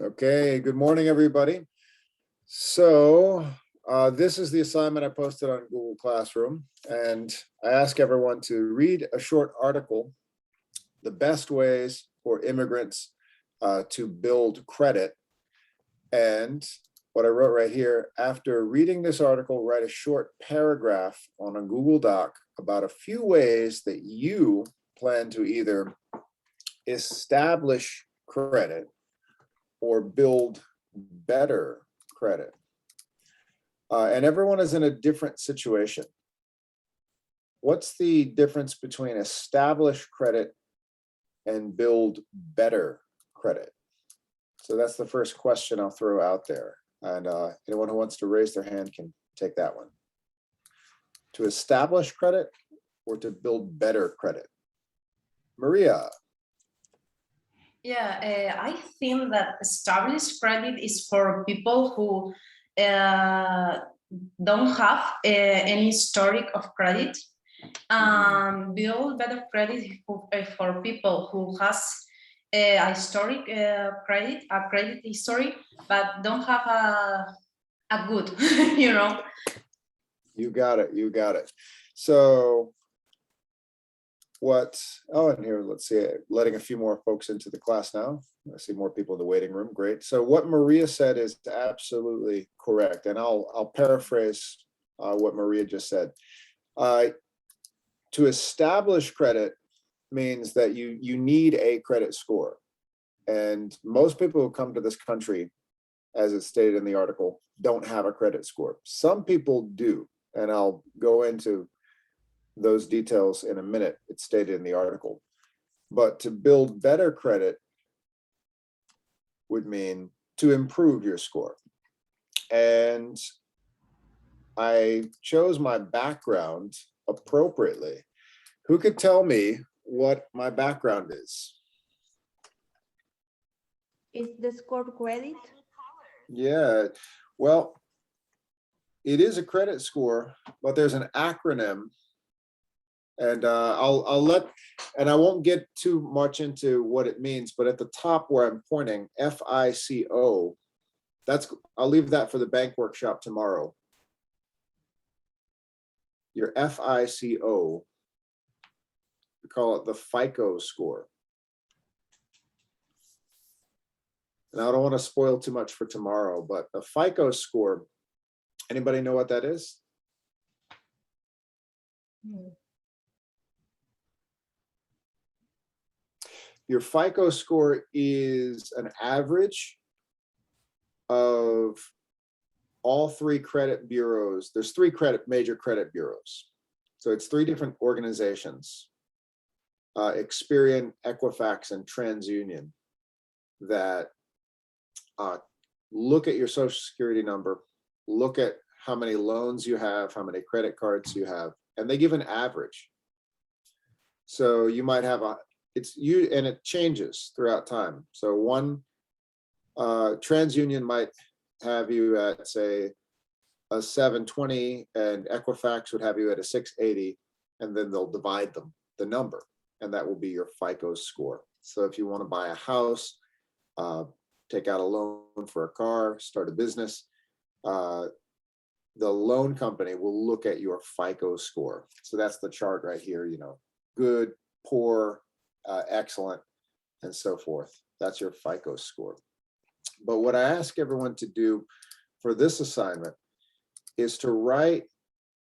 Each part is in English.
Okay, good morning, everybody. So this is the assignment I posted on Google Classroom, and I ask everyone to read a short article, The Best Ways for Immigrants to Build Credit. And what I wrote right here, after reading this article, write a short paragraph on a Google Doc about a few ways that you plan to either establish credit or build better credit. And everyone is in a different situation. What's the difference between establish credit and build better credit? So that's the first question I'll throw out there. And anyone who wants to raise their hand can take that one. To establish credit or to build better credit? Maria. Yeah, I think that established credit is for people who don't have any historic of credit. Build better credit for people who has a historic credit, a credit history, but don't have a good, you know. You got it. You got it. So and here, let's see, letting a few more folks into the class now. I see more people in the waiting room. Great. So what Maria said is absolutely correct. And I'll paraphrase what Maria just said. To establish credit means that you need a credit score. And most people who come to this country, as it's stated in the article, don't have a credit score. Some people do, and I'll go into those details in a minute. It's stated in the article. But to build better credit would mean to improve your score. And I chose my background appropriately. Who could tell me what my background is? Is the score credit? Yeah, well, it is a credit score, but there's an acronym. And I'll let, and I won't get too much into what it means, but at the top where I'm pointing, FICO, I'll leave that for the bank workshop tomorrow. Your FICO, we call it the FICO score. And I don't want to spoil too much for tomorrow, but the FICO score, anybody know what that is? Your FICO score is an average of all three credit bureaus. There's three major credit bureaus. So it's three different organizations, Experian, Equifax, and TransUnion, that look at your social security number, look at how many loans you have, how many credit cards you have, and they give an average. So you might have and it changes throughout time. So one TransUnion might have you at, say, a 720, and Equifax would have you at a 680, and then they'll divide the number, and that will be your FICO score. So if you want to buy a house, take out a loan for a car, start a business, the loan company will look at your FICO score. So that's the chart right here, good, poor, excellent, and so forth. That's your FICO score. But what I ask everyone to do for this assignment is to write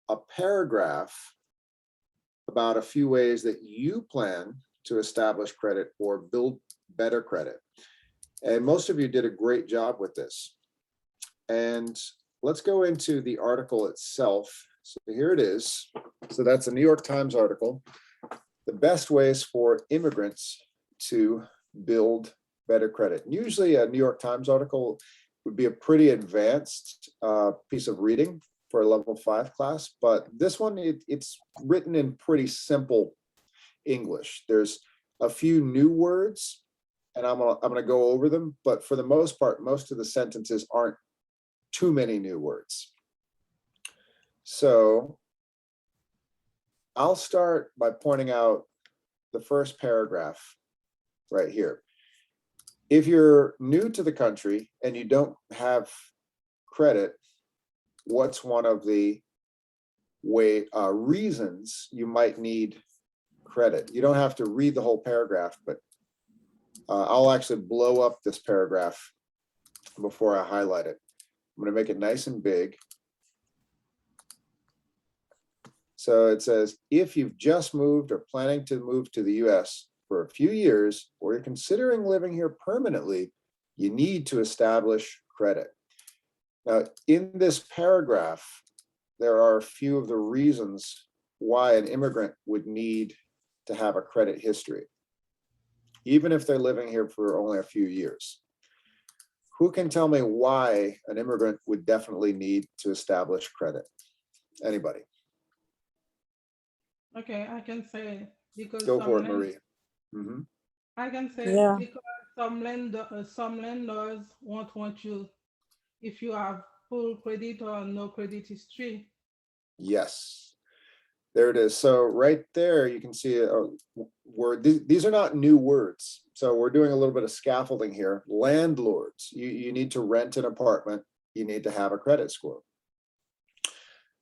a paragraph about a few ways that you plan to establish credit or build better credit. And most of you did a great job with this. And let's go into the article itself. So here it is. So that's a New York Times article. The best ways for immigrants to build better credit. Usually a New York Times article would be a pretty advanced piece of reading for a level 5 class, but this one, it's written in pretty simple English. There's a few new words, and I'm gonna go over them, but for the most part, most of the sentences aren't too many new words. So I'll start by pointing out the first paragraph right here. If you're new to the country and you don't have credit, what's one of the reasons you might need credit? You don't have to read the whole paragraph, but I'll actually blow up this paragraph before I highlight it. I'm going to make it nice and big. So it says, if you've just moved or planning to move to the US for a few years, or you're considering living here permanently, you need to establish credit. Now, in this paragraph, there are a few of the reasons why an immigrant would need to have a credit history, even if they're living here for only a few years. Who can tell me why an immigrant would definitely need to establish credit? Anybody? Okay, I can say because Go some for it, land, Marie. Mhm. I can say Yeah. because some landlords won't want you if you have full credit or no credit history. Yes, there it is. So right there, you can see a word. These are not new words. So we're doing a little bit of scaffolding here. Landlords, you need to rent an apartment. You need to have a credit score.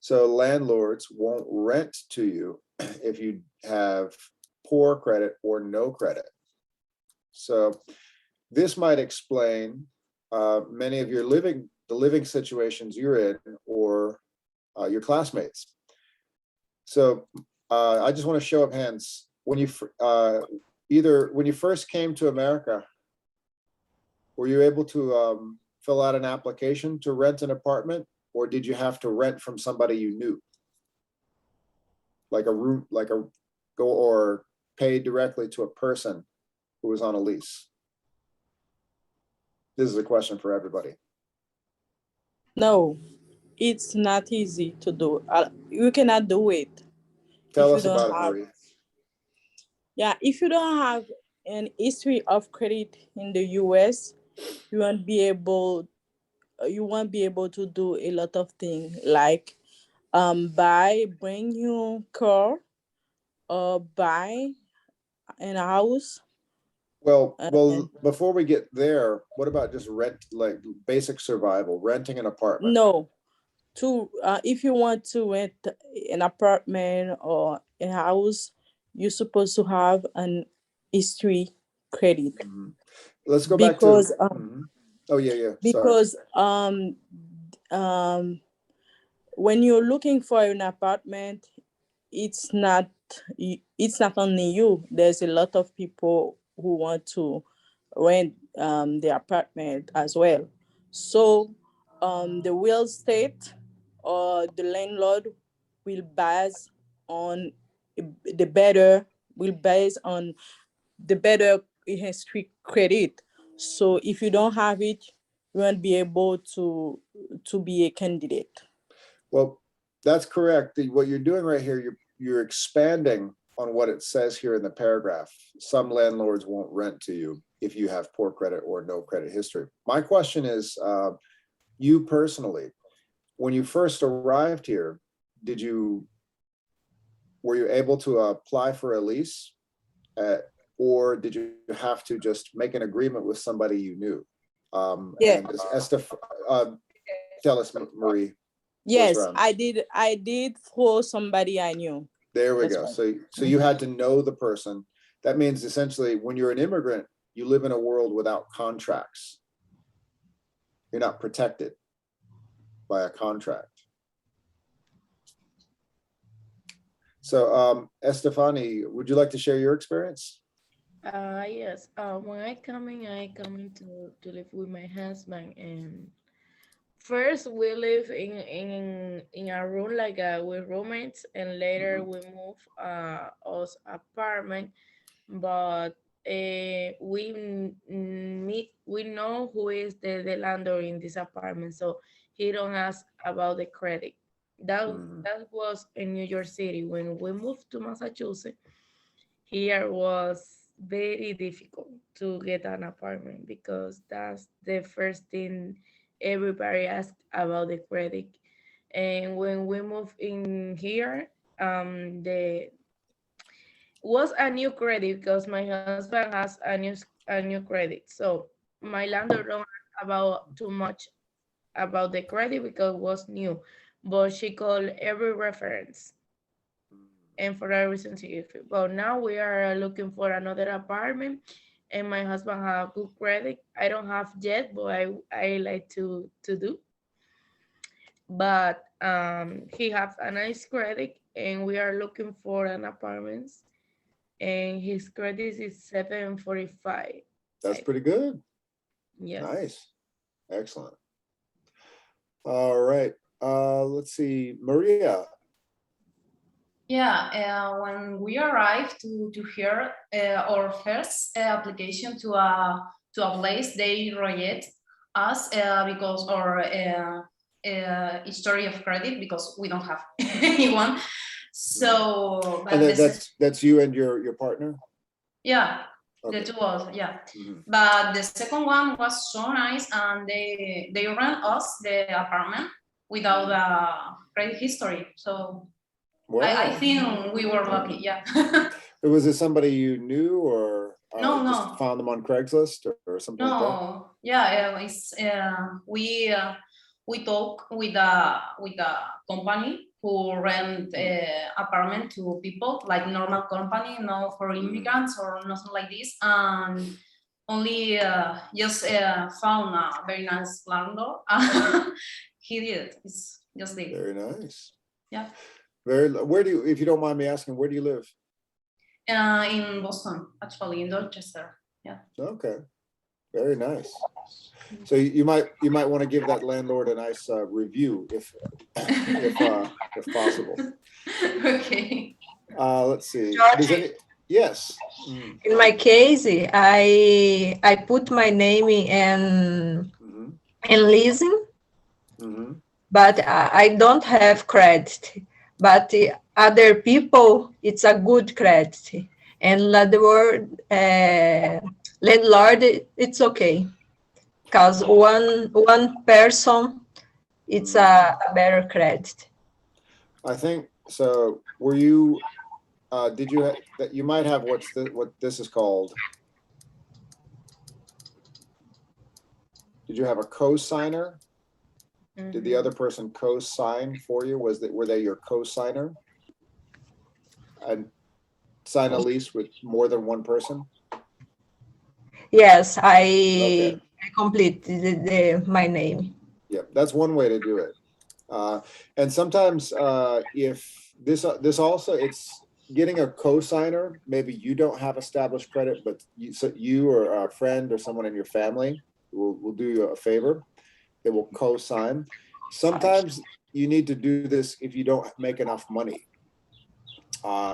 So landlords won't rent to you if you have poor credit or no credit. So this might explain many of your living situations you're in, or your classmates. So I just want to show of hands. When you either when you first came to America, were you able to fill out an application to rent an apartment, or did you have to rent from somebody you knew, like go or pay directly to a person who was on a lease? This is a question for everybody. No, it's not easy to do. You cannot do it Tell if you us don't about it, have. Marie. Yeah, if you don't have an history of credit in the US, you won't be able. You won't be able to do a lot of things like buy brand new car or buy a house. Well, before we get there, what about just rent, like basic survival, renting an apartment? No, if you want to rent an apartment or a house, you're supposed to have an history credit Mhm. Let's go back to, because oh, yeah, sorry. because um when you're looking for an apartment, it's not only you. There's a lot of people who want to rent the apartment as well. So the real estate or the landlord will base on the better will base on the better history credit. So if you don't have it, you won't be able to be a candidate. Well, that's correct. What you're doing right here, you're expanding on what it says here in the paragraph. Some landlords won't rent to you if you have poor credit or no credit history. My question is, you personally, when you first arrived here, were you able to apply for a lease, or did you have to just make an agreement with somebody you knew? Yeah. And tell us, Marie. Yes, I did for somebody I knew. There we That's go. right. So you had to know the person. That means essentially when you're an immigrant, you live in a world without contracts. You're not protected by a contract. So Estefani, would you like to share your experience? Yes. When I coming to live with my husband, and first we live in a room like with roommates, and later we move us apartment. But we know who is the landlord in this apartment, so he don't ask about the credit. That was in New York City. When we moved to Massachusetts, here was very difficult to get an apartment because that's the first thing everybody asks about the credit. And when we moved in here, the was a new credit because my husband has a a new credit. So my landlord don't ask about too much about the credit because it was new, but she called every reference and for that reason she gave it. But now we are looking for another apartment and my husband have good credit. I don't have yet, but I like to do. But he have a nice credit and we are looking for an apartment and his credit is 745. That's pretty good. Yes. Nice. Excellent. All right. Let's see, Maria. Yeah, when we arrived to here, our first application to a place, they reject us because our history of credit, because we don't have anyone. So, but And this that's you and your partner? yeah, Okay. the two of yeah. Mhm. But the second one was so nice, and they rent us the apartment without a credit history. So Wow. I think we were lucky. Yeah. Was it somebody you knew or No, just no. found them on Craigslist or something like that? No, yeah, it's we talk with a company who rent apartment to people, like normal company, no for immigrants or nothing like this, and only just found a very nice landlord. He did. It's just the Very nice. yeah. Where do you, if you don't mind me asking, where do you live? In Boston, actually, in Dorchester. Yeah. Okay, very nice. So you might want to give that landlord a nice review if possible. Okay. Let's see. Georgie. Yes. In my case, I put my name in leasing, but I don't have credit. But other people, it's a good credit, and landlord, it's okay, because one person, it's a better credit. I think so. Were you? Did you that you might have what this is called? Did you have a co-signer? Did the other person co-sign for you? Were they your co-signer? And sign a lease with more than one person? Yes, Okay. I complete my name. Yeah, that's one way to do it. And sometimes if this also, it's getting a co-signer, maybe you don't have established credit, but you or a friend or someone in your family will do you a favor. They will co-sign. Sometimes you need to do this if you don't make enough money.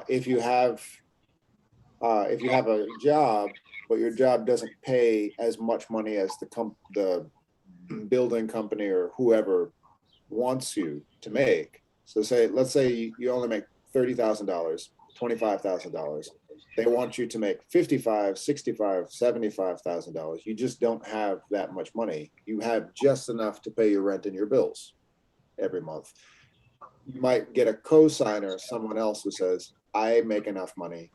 If you have a job, but your job doesn't pay as much money as the building company or whoever wants you to make. So let's say you only make $30,000, $25,000. They want you to make $55,000, $65,000, $75,000. You just don't have that much money. You have just enough to pay your rent and your bills every month. You might get a co-signer, someone else who says, I make enough money,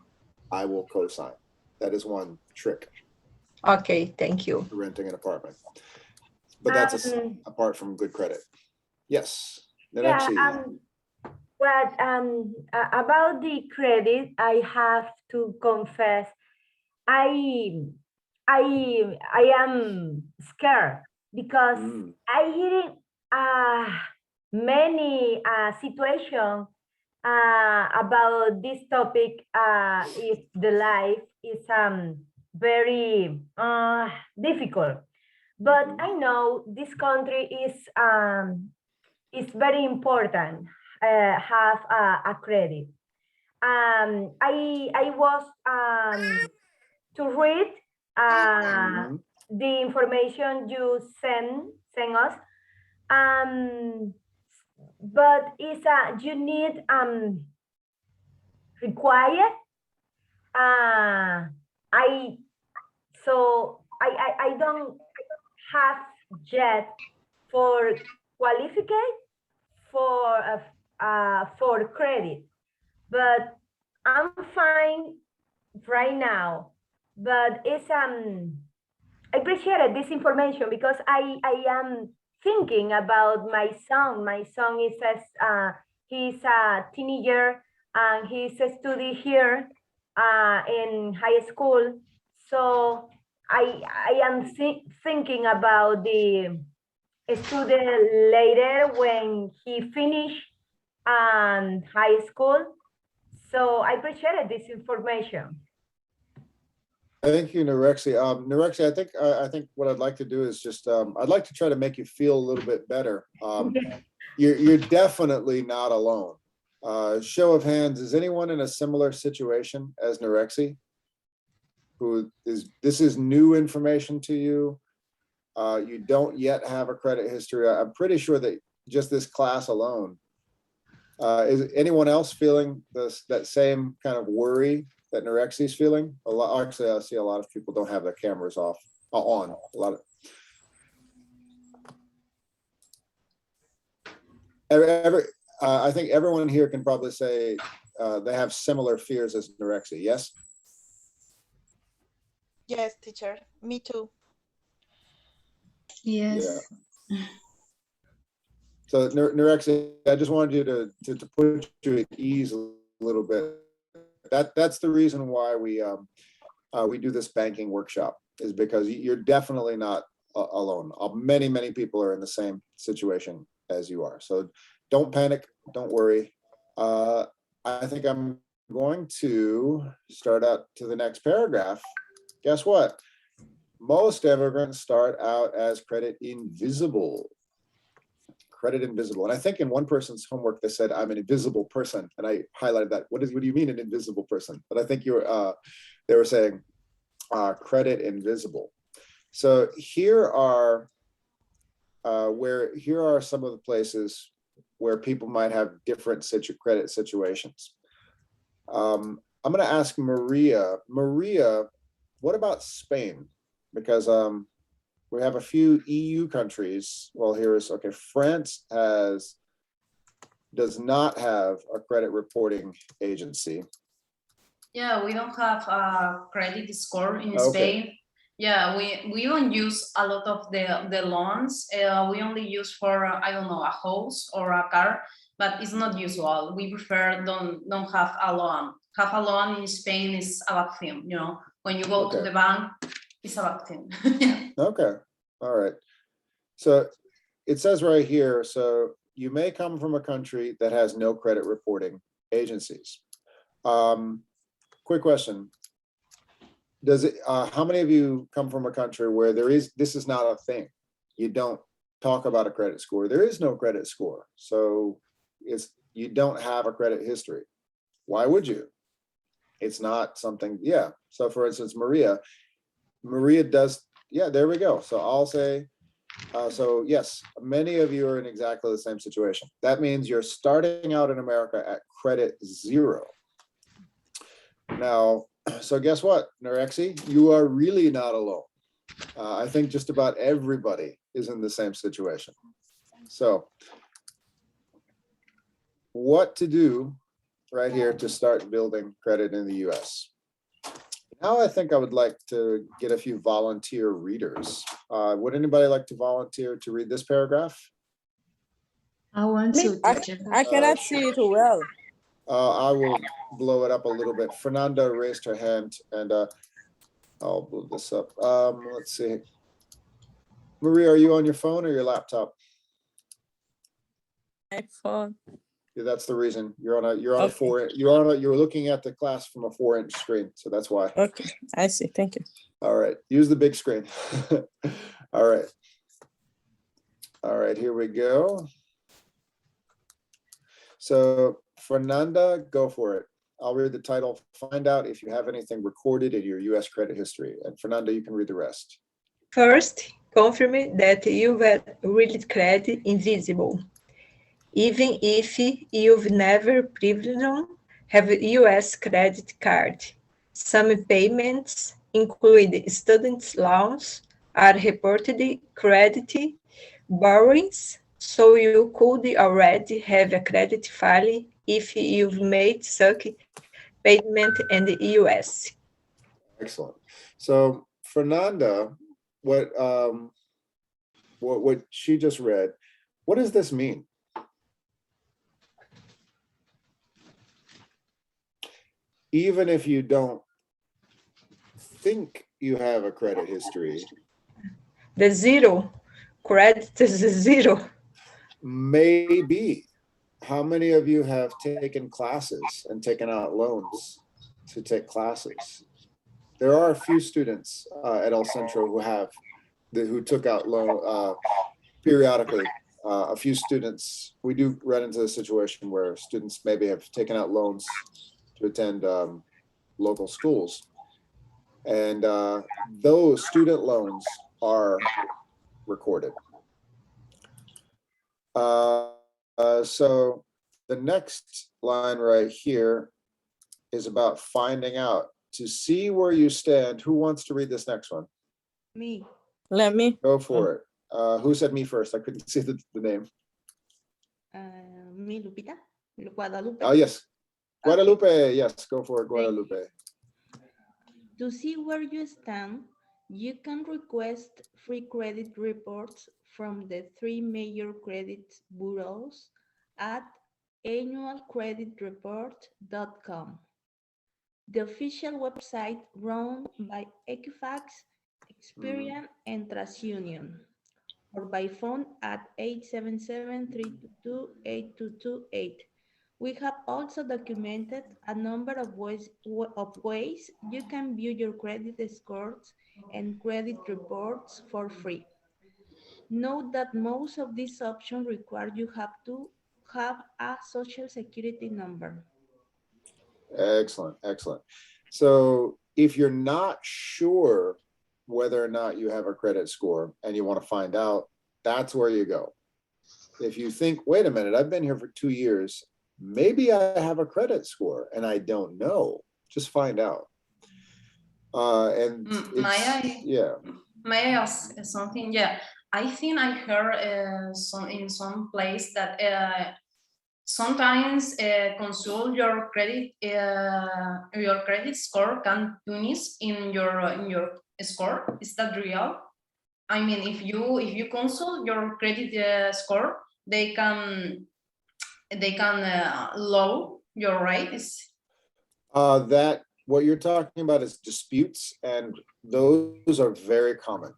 I will co-sign. That is one trick. Okay, thank you. Renting an apartment. But that's apart from good credit. Yes. Yeah, but about the credit, I have to confess, I am scared because I hearing many situations about this topic. If the life is very difficult, but I know this country is very important. Have a credit. I was to read the information you send us. But it's you need required. I I don't have yet for qualified for credit, but I'm fine right now but it's I appreciated this information because I am thinking about my son. My son is he's a teenager and he's a study here in high school. So I am thinking about the student later when he finish high school. So I appreciated this information. Thank you, Narexi. Narexi, I think what I'd like to do is just I'd like to try to make you feel a little bit better. You're definitely not alone. Show of hands, is anyone in a similar situation as Narexi? This is new information to you? You don't yet have a credit history. I'm pretty sure that just this class alone. Is anyone else feeling that same kind of worry that Narexi is feeling? Actually, I see a lot of people don't have their cameras on. A lot of I think everyone here can probably say they have similar fears as Narexi. Yes. Yes, teacher. Me too. Yes. Yeah. So Narexi, I just wanted you to put you at ease a little bit. That's the reason why we do this banking workshop, is because you're definitely not alone. Many people are in the same situation as you are. So don't panic, don't worry. I think I'm going to start out to the next paragraph. Guess what? Most immigrants start out as credit invisible. Credit invisible. And I think in one person's homework, they said, I'm an invisible person. And I highlighted that. What do you mean an invisible person? But I think they were saying credit invisible. So here are some of the places where people might have different credit situations. I'm going to ask Maria. Maria, what about Spain? Because we have a few EU countries. Well, okay. France does not have a credit reporting agency. Yeah, we don't have a credit score in Spain. Yeah, we don't use a lot of the loans. We only use for I don't know, a house or a car, but it's not usual. We prefer don't have a loan. Have a loan in Spain is a bad thing. You know, when you go to the bank, it's a bad thing. Okay. All right. So it says right here, so you may come from a country that has no credit reporting agencies. Quick question. How many of you come from a country where this is not a thing? You don't talk about a credit score. There is no credit score. So you don't have a credit history. Why would you? It's not something, yeah. So for instance, Maria does. Yeah, there we go. So I'll say, so yes, many of you are in exactly the same situation. That means you're starting out in America at credit 0. Now, so guess what, Narexi, you are really not alone. I think just about everybody is in the same situation. So what to do right here to start building credit in the US? Now I think I would like to get a few volunteer readers. Would anybody like to volunteer to read this paragraph? I want to, teacher. I cannot see it well. I will blow it up a little bit. Fernanda raised her hand, and I'll blow this up. Let's see. Maria, are you on your phone or your laptop? My phone. Yeah, that's the reason. You're looking at the class from a 4-inch screen, so that's why. Okay, I see. Thank you. All right, use the big screen. All right. All right, here we go. So Fernanda, go for it. I'll read the title. Find out if you have anything recorded in your US credit history. And Fernanda, you can read the rest. First, confirm that you were really credit invisible. Even if you've never previously have a US credit card. Some payments, including student loans, are reported credit borrowings, so you could already have a credit file if you've made such payment in the US. Excellent. So Fernanda, what she just read, what does this mean? Even if you don't think you have a credit history, The zero. Credit is zero. maybe. How many of you have taken classes and taken out loans to take classes? There are a few students at El Centro who took out loan periodically. A few students, we do run into a situation where students maybe have taken out loans to attend local schools. And those student loans are recorded. So the next line right here is about finding out. To see where you stand, who wants to read this next one? Me. Let me. Go for it. Who said me first? I couldn't see the name. Me, Lupita. Guadalupe. Oh, yes. Guadalupe. Yes, go for it, Guadalupe. To see where you stand, you can request free credit reports from the 3 major credit bureaus at annualcreditreport.com. The official website run by Equifax, Experian, and TransUnion, or by phone at 877-322-8228. We have also documented a number of ways you can view your credit scores and credit reports for free. Note that most of these options require you to have a social security number. Excellent, excellent. So if you're not sure whether or not you have a credit score and you want to find out, that's where you go. If you think, wait a minute, I've been here for 2 years, maybe I have a credit score and I don't know, just find out. And May I ask something? Yeah, I think I heard in some place that sometimes consult your credit score can punish in your score. Is that real? I mean, if you consult your credit score, they can lower your rates. That what you're talking about is disputes, and those are very common.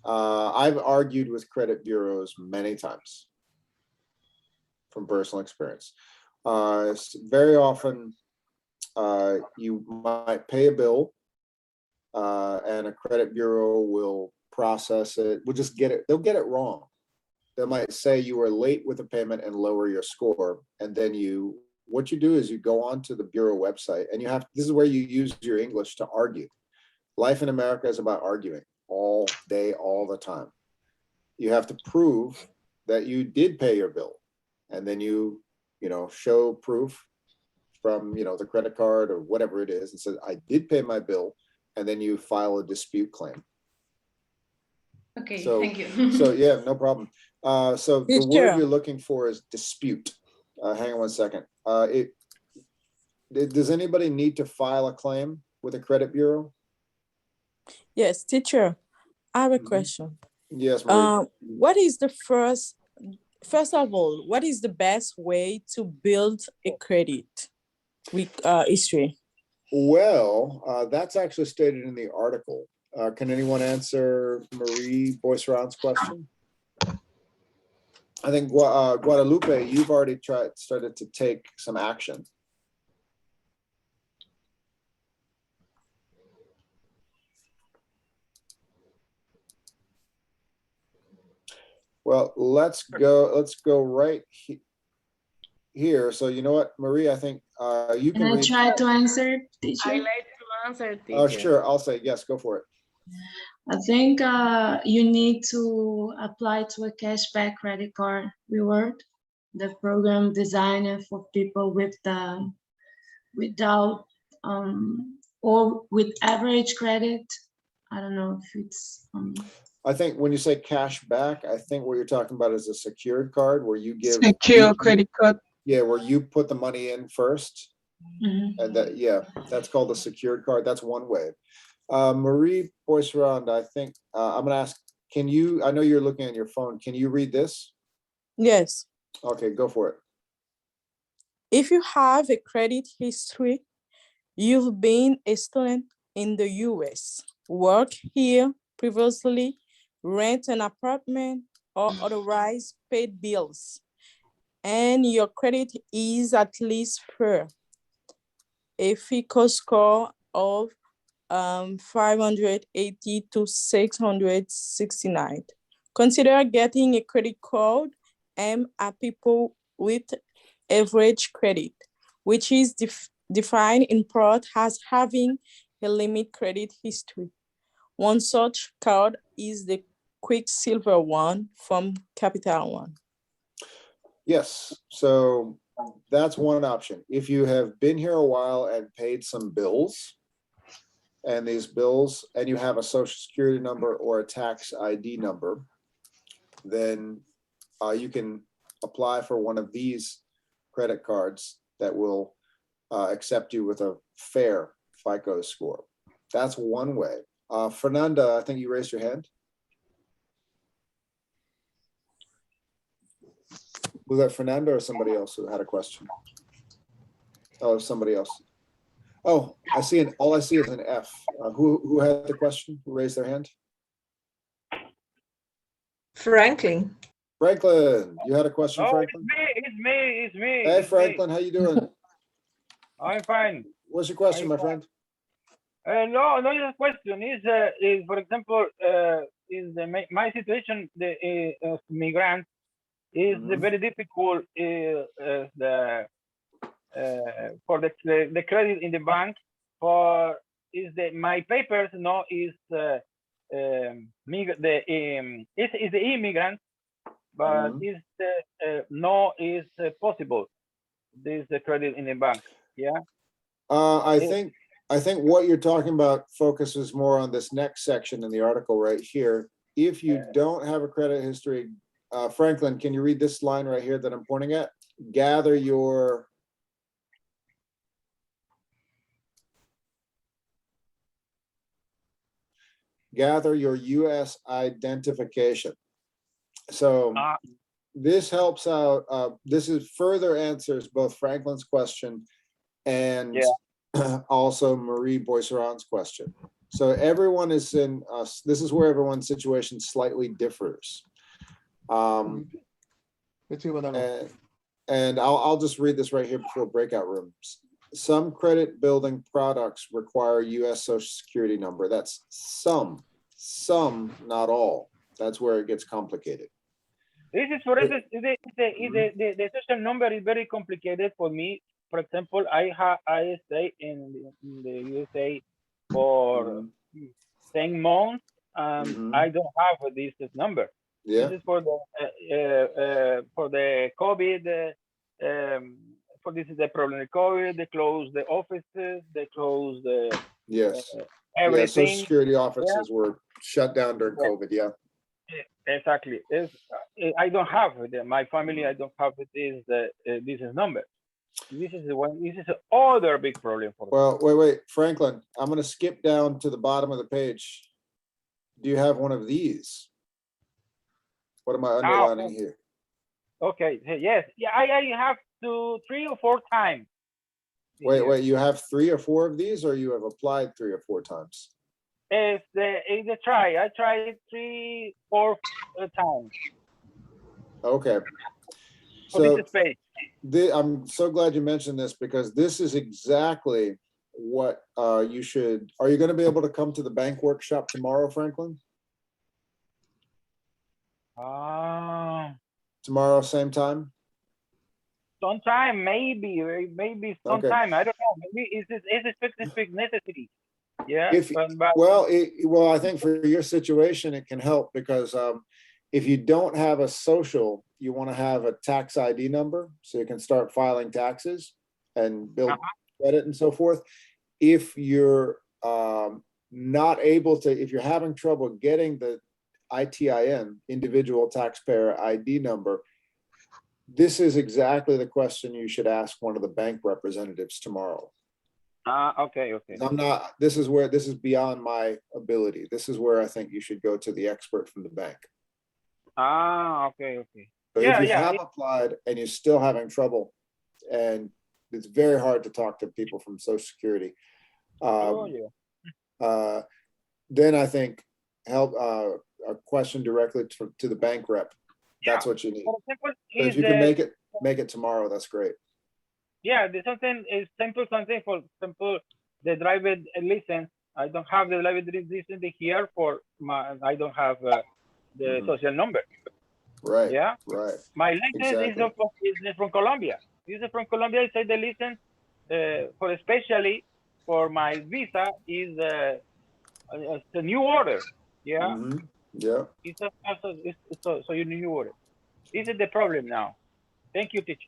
I've argued with credit bureaus many times from personal experience. Very often you might pay a bill and a credit bureau will process it. They'll get it wrong. They might say you were late with a payment and lower your score. And then what you do is you go onto the bureau website and this is where you use your English to argue. Life in America is about arguing all day, all the time. You have to prove that you did pay your bill. And then you show proof from, the credit card or whatever it is and says, I did pay my bill. And then you file a dispute claim. Okay, so, thank you. So yeah, no problem. So the word you're looking for is dispute. Hang on one second. Does anybody need to file a claim with a credit bureau? Yes, teacher, I have a question. Yes, Marie. What is the first of all, what is the best way to build a credit history? Well, that's actually stated in the article. Can anyone answer Marie Boisseron's question? I think Guadalupe, you've already started to take some action. Well, let's go right here. So you know what, Marie, I think you can I try to answer, teacher? I like to answer, teacher. Oh, sure. I'll say yes. Go for it. I think you need to apply to a cashback credit card reward. The program designed for people without or with average credit. I don't know if it's. I think when you say cash back, I think what you're talking about is a secured card where you give secure credit card. Yeah, where you put the money in first Mhm. And that, yeah, that's called a secured card. That's one way. Marie Boisserand, I think, I'm gonna ask, can you, I know you're looking at your phone. Can you read this? Yes. Okay, go for it. If you have a credit history, you've been a student in the US, work here previously, rent an apartment, or otherwise paid bills, and your credit is at least fair, a Fico score of 580 to 669. Consider getting a credit card aimed at people with average credit, which is defined in part as having a limit credit history. One such card is the Quicksilver one from Capital One. Yes, so that's one option. If you have been here a while and paid some bills, and these bills, and you have a social security number or a tax ID number, then you can apply for one of these credit cards that will accept you with a fair FICO score. That's one way. Fernanda, I think you raised your hand. Was that Fernanda or somebody else who had a question? Oh, somebody else. Oh, I see an, all I see is an F. Who had the question? Who raised their hand? Franklin. Franklin, you had a question, Franklin? It's me. Hey, Franklin, how you doing? I'm fine. What's your question, my friend? No, it's a question. Is for example, is my situation, the migrant, is very difficult. For the credit in the bank, for is my papers no is is the immigrant, but is no is possible. This the credit in the bank. Yeah. I think what you're talking about focuses more on this next section in the article right here. If you don't have a credit history, Franklin, can you read this line right here that I'm pointing at? Gather your US identification. So this helps out. This is further answers both Franklin's question and also Marie Boisserand's question. So everyone is in, this is where everyone's situation slightly differs. And I'll just read this right here before breakout rooms. Some credit building products require US Social Security number. That's some, not all. That's where it gets complicated. This is for the social number is very complicated for me. For example, I stay in the USA for 10 months. I don't have this number. Yeah. This is for the COVID. For this is the problem. The COVID. They close the offices. They close the everything. Yeah, Social Security offices were shut down during COVID. Yeah. Exactly. I don't have my family. I don't have this number. This is the one. This is another big problem for me. Well, wait, Franklin. I'm going to skip down to the bottom of the page. Do you have one of these? What am I underlining here? Okay. Yes. Yeah. I have 3 or 4 times. Wait. You have 3 or 4 of these, or you have applied 3 or 4 times? It's a try. I tried 3 or 4 times. Okay. So I'm so glad you mentioned this, because this is exactly what you should. Are you going to be able to come to the bank workshop tomorrow, Franklin? Tomorrow, same time? Sometime, maybe sometime. Okay. I don't know. Maybe is it specific necessity? Yeah. Well, I think for your situation, it can help, because if you don't have a social, you want to have a tax ID number so you can start filing taxes and build credit and so forth. If you're not able to, if you're having trouble getting the ITIN, individual taxpayer ID number, this is exactly the question you should ask one of the bank representatives tomorrow. Okay. This is beyond my ability. This is where I think you should go to the expert from the bank. Okay. So if you have applied and you're still having trouble, and it's very hard to talk to people from Social Security, then I think help a question directly to the bank rep. That's what you need. For example, So if you can make it tomorrow, that's great. Yeah, there's something is simple. Something for example, the driver license. I don't have the driver license here for my. I don't have the social number. Right. Yeah. Right. My license is from Colombia. This is from Colombia. I say the license for especially for my visa is a new order. Yeah. Yeah. So you new order. This is the problem now. Thank you, teacher.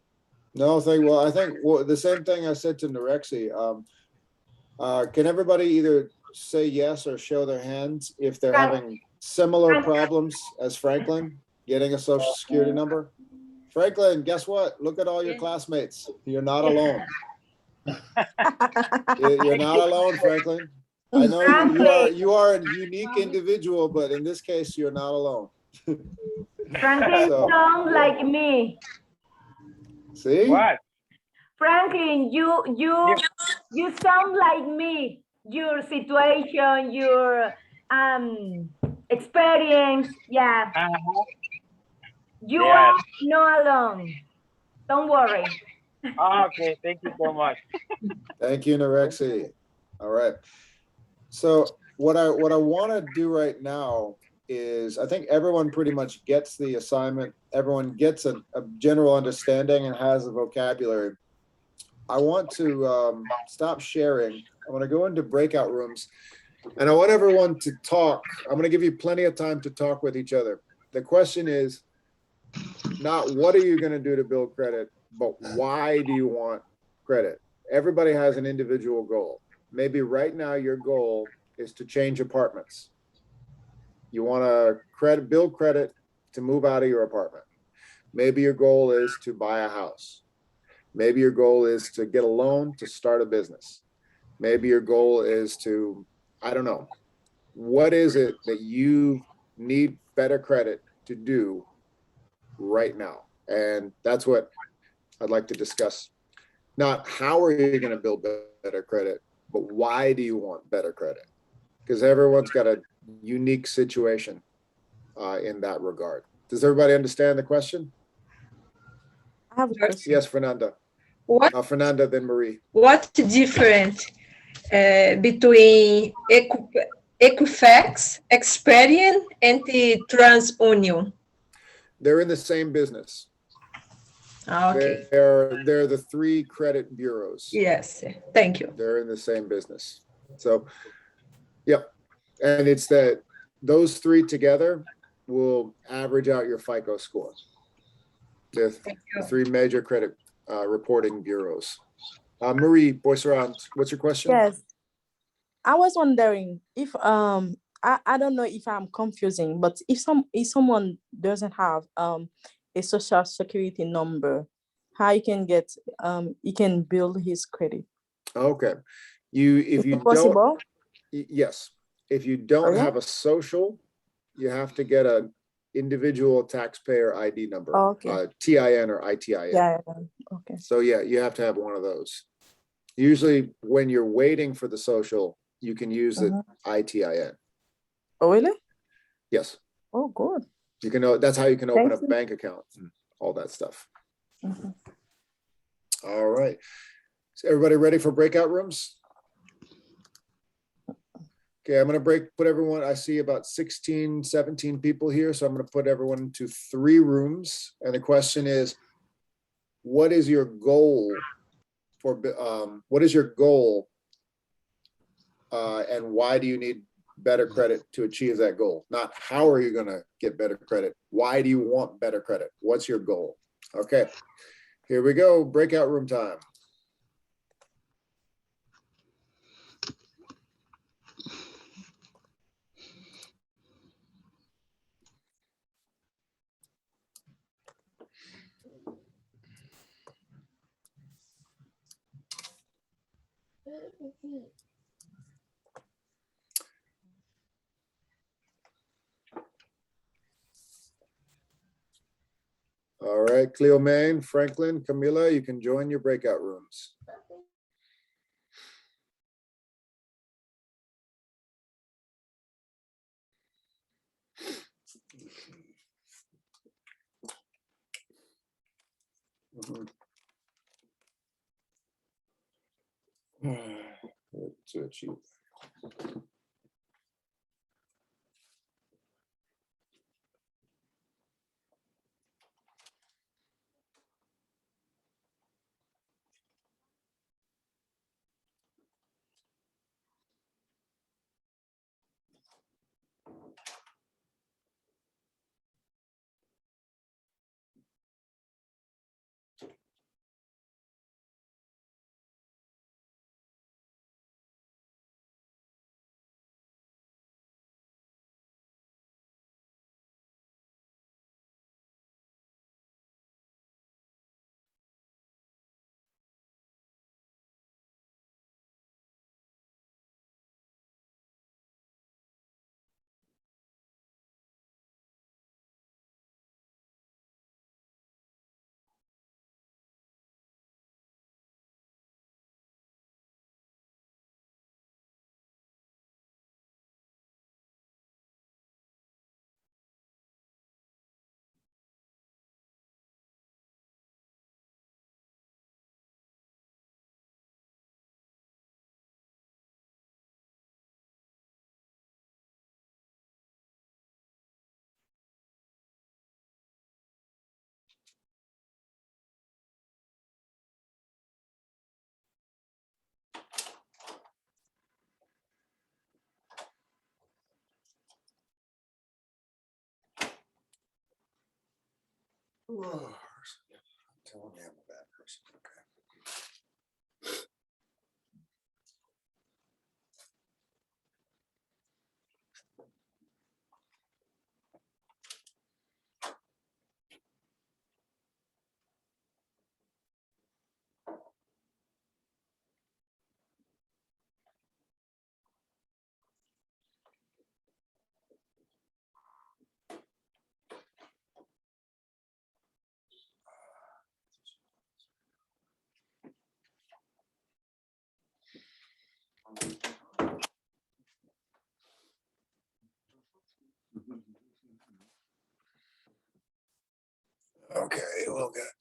No, I think the same thing I said to Norexi. Can everybody either say yes or show their hands if they're having similar problems as Franklin getting a Social Security number? Franklin, guess what? Look at all your classmates. You're not alone. You're not alone, Franklin. I know you are a unique individual, but in this case, you're not alone. Franklin sounds like me. See? What? Franklin, you sound like me. Your situation, your experience, yeah. You are not alone. Don't worry. Okay, thank you so much. Thank you, Norexi. All right. So what I want to do right now is I think everyone pretty much gets the assignment. Everyone gets a general understanding and has a vocabulary. I want to stop sharing. I want to go into breakout rooms and I want everyone to talk. I'm going to give you plenty of time to talk with each other. The question is not what are you going to do to build credit, but why do you want credit? Everybody has an individual goal. Maybe right now your goal is to change apartments. You want to build credit to move out of your apartment. Maybe your goal is to buy a house. Maybe your goal is to get a loan to start a business. Maybe your goal is to, I don't know. What is it that you need better credit to do right now? And that's what I'd like to discuss. Not how are you going to build better credit, but why do you want better credit? Because everyone's got a unique situation in that regard. Does everybody understand the question? I have a question. Yes, Fernanda. Fernanda, then Marie. What's the difference between Equifax, Experian, and the TransUnion? They're in the same business. Okay. They're the three credit bureaus. Yes, thank you. They're in the same business. So, yep. And it's that those three together will average out your FICO score. The three major credit reporting bureaus. Marie Boisserand, what's your question? Yes. I was wondering if I don't know if I'm confusing, but if someone doesn't have a social security number, how you can get he can build his credit. Okay. If you possible? Yes. If you don't have a social, you have to get an individual taxpayer ID number, TIN or ITIN. Yeah. Okay. So yeah, you have to have one of those. Usually when you're waiting for the social, you can use the ITIN. Oh, really? Yes. Oh, good. You can know that's how you can open a bank account and all that stuff. All right. Is everybody ready for breakout rooms? Okay, I'm going to put everyone, I see about 16, 17 people here. So I'm going to put everyone into 3 rooms. And the question is, what is your goal for, and why do you need better credit to achieve that goal? Not how are you going to get better credit? Why do you want better credit? What's your goal? Okay, here we go. Breakout room time. right, Cleomaine, Franklin, Camila, you can join your breakout rooms. To achieve. Oh, telling me I'm a bad person. Okay, we'll get